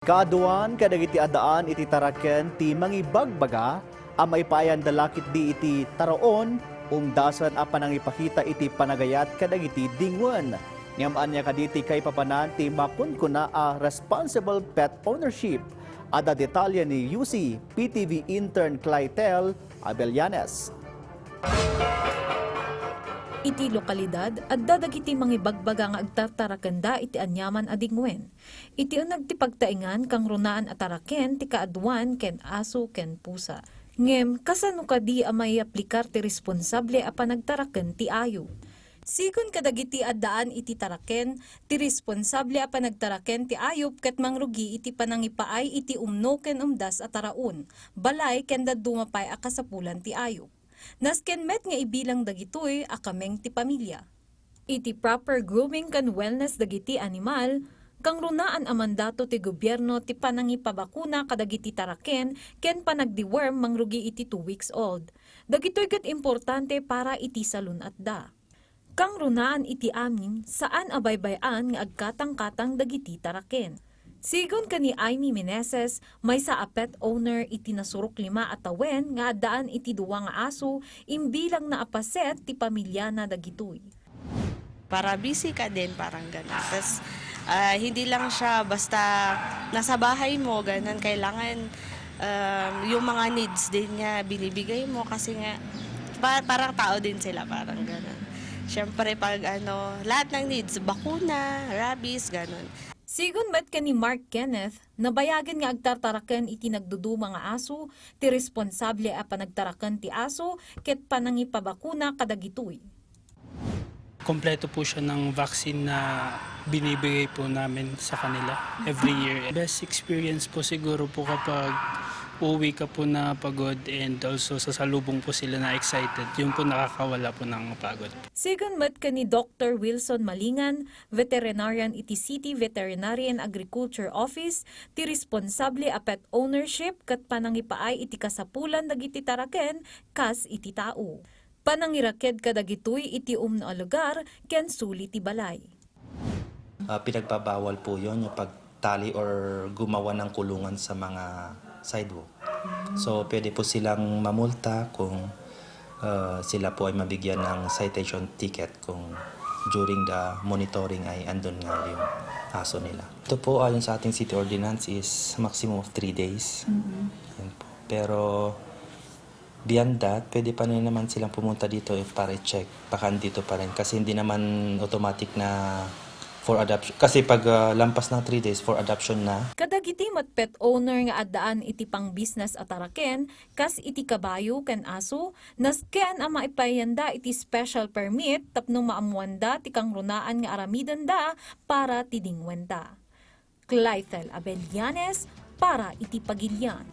Kaduan kadagiti adaan iti taraken ti mangibagbaga amay payan dalakit di iti taraon umdasan a panangipakita iti panagayat kadagiti dingwen. Ngamaan niya kaditi kay papanan ti makunkuna a responsible pet ownership. Ada detalye ni UC PTV intern Clytel Abellanes. Iti lokalidad, at dadagiti mangibagbaga nga agtartarakanda iti anyaman adingwen. Iti unag ti pagtaingan kang runaan ataraken ti kaadwan ken aso ken pusa. Ngem, kasano kadi amay aplikar ti responsable a panagtaraken ti ayo. Sigun kadagiti addaan iti taraken, ti responsable a panagtaraken ti ayop ket mangrugi iti panangipaay iti umno ken umdas a taraon, balay ken dadumapay a kasapulan ti ayop. Nasken met nga ibilang dagitoy akameng ti pamilya. Iti proper grooming kan wellness dagiti animal, kang runaan a mandato ti gobyerno ti panangipabakuna kadagiti taraken ken panagdiworm mangrugi iti 2 weeks old. Dagitoy ket importante para iti salun at da. Kang runaan iti amin saan abaybayan nga agkatang-katang dagiti taraken. Sigon kani Amy Meneses, may sa a pet owner iti nasurok 5 atawen nga daan iti 2 nga aso imbilang na apaset ti pamilya na dagitoy. Para busy ka din, parang gano'n. Tapos hindi lang siya basta nasa bahay mo, gano'n. Kailangan yung mga needs din niya binibigay mo kasi nga parang tao din sila, parang gano'n. Siyempre pag lahat ng needs, bakuna, rabies, gano'n. Sigon met kani Mark Kenneth, nabayagan nga agtartaraken iti nagduduma nga aso, ti responsable a panagtaraken ti aso, ket panangipabakuna kadagitoy. Kompleto po siya ng vaccine na binibigay po namin sa kanila every year. Best experience po siguro po kapag uuwi ka po na pagod and also sasalubong po sila na excited. Yun po nakakawala po ng pagod. Sigon met kani Dr. Wilson Malingan, veterinarian iti City Veterinary and Agriculture Office, ti responsable a pet ownership ket panangipaay iti kasapulan dagiti taraken kas iti tao. Panangiraked kadagitoy iti umno a lugar ken suli ti balay. Pinagbabawal po yon yung pagtali or gumawa ng kulungan sa mga sidewalk. So pwede po silang mamulta kung sila po ay mabigyan ng citation ticket kung during the monitoring ay andun nga yung aso nila. Ito po ayon sa ating city ordinance is maximum of 3 days. Yan po. Pero beyond that, pwede pa rin naman silang pumunta dito para i-check. Baka dito pa rin kasi hindi naman automatic na for adoption. Kasi pag lampas ng 3 days for adoption na. Kadagiti mat pet owner nga addaan iti pang business ataraken, kas iti kabayo ken aso, nasken a maipayanda iti special permit tapno maamuanda ti kang runaan nga aramidan da para tidingwenta. Clytel Abellanes para iti Pagilian.